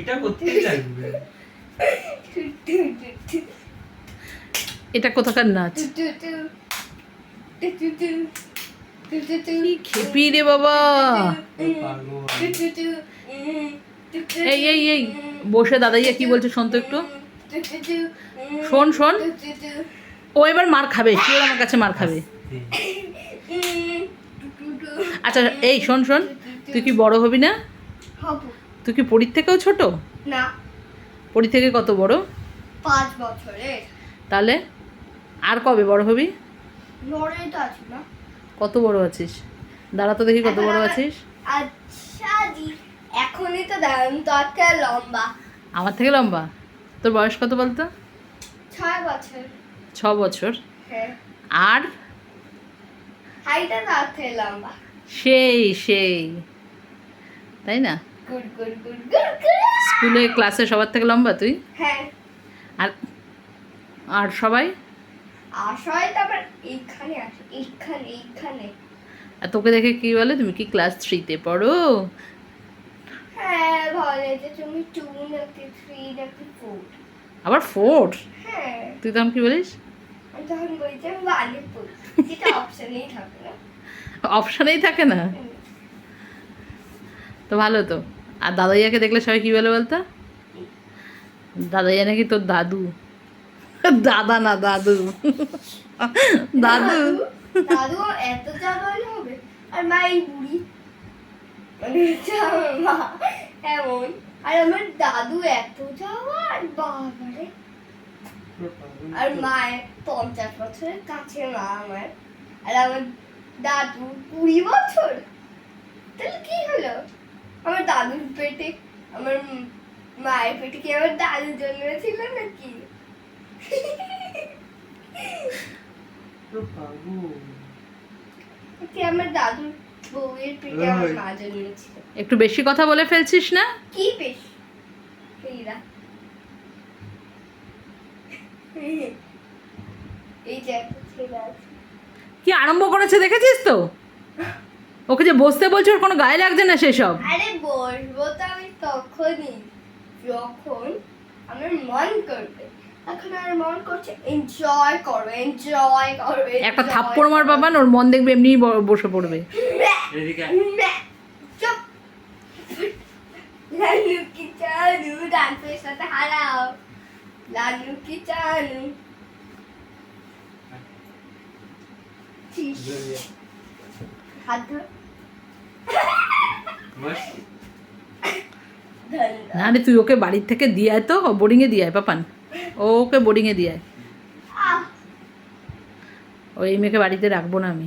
এটা করতেই লাগবে। এটা কোথাকার নাচ? কি খেপি রে বাবা। এই এই এই বসে দাদাইয়া কি বলছে শোন তো একটু। শোন শোন, ও এবার মার খাবে, শিওর আমার কাছে মার খাবে। আচ্ছা এই শোন শোন, তুই কি বড় হবি না? তুই কি পরীর থেকেও ছোট? না, পরীর থেকে কত বড়? 5 বছরের। তাহলে আর কবে বড় হবি? বড়ই তো আছি না। কত বড় আছিস? দাঁড়া তো দেখি কত বড় আছিস। আচ্ছা জি, এখনই তো দাম তোর লম্বা। আমার থেকে লম্বা? তোর বয়স কত বলতো? 6 বছর। 6 বছর? হ্যাঁ, আর হাইটা তার থেকে লম্বা। সেই সেই, তাই না? Good good good good good. স্কুলে ক্লাসে সবার থেকে লম্বা তুই? হ্যাঁ, আর আর সবাই? আশয় তারপর এইখানে আসে, এইখানে। আর তোকে দেখে কি বলে? তুমি কি ক্লাস 3-তে পড়ো? হ্যাঁ, বলে যে তুমি 2 নাকি 3 নাকি 4। আবার 4? হ্যাঁ, তুই তখন কি বলিস? আমি তখন বলি যে আমি 1-এ পড়ি, যেটা অপশনেই থাকে না। অপশানেই থাকে না? তো ভালো তো। আর দাদাইয়াকে দেখলে সবাই কি বলে বলতো? দাদাইয়া নাকি তোর দাদু। দাদা না দাদু। দাদু। দাদু এত জাদু হবে, আর মা এই বুড়ি, মানে হচ্ছে আমার মা এমন, আর আমার দাদু এত যাওয়ার বাবারে। আর মায়ের 50 বছরের কাছে মা আমার, আর আমার দাদু 20 বছর। তাহলে কি হলো? আমার দাদুর পেটে, আমার মায়ের পেটে কি আমার দাদু জন্মেছিল নাকি? কি আমার দাদুর বউয়ের পেটে আমার মা জন্মেছিল। একটু বেশি কথা বলে ফেলছিস না? কি বেশ এইরা, এই যে একটা ছেলে আছে। কি আরম্ভ করেছে দেখেছিস তো? ওকে যে বসতে বলছো ওর কোনো গায়ে লাগছে না সেসব। আরে বসবো তো আমি তখনই যখন আমার মন করবে। এখন আর মন করছে, এনজয় করো, এনজয় করো। একটা থাপ্পড় মার বাবা, ওর মন দেখবে এমনিই বসে পড়বে। চুপ। লালু কি চালু, ডান্সের সাথে হারাও। লালু কি চালু। হাত ধর। না রে, তুই ওকে বাড়ির থেকে দিয়ে আয় তো, বোর্ডিংয়ে দিয়ে আয় পাপান। ওকে বোর্ডিংয়ে দিয়ে আয়। ও এই মেয়েকে বাড়িতে রাখবো না আমি।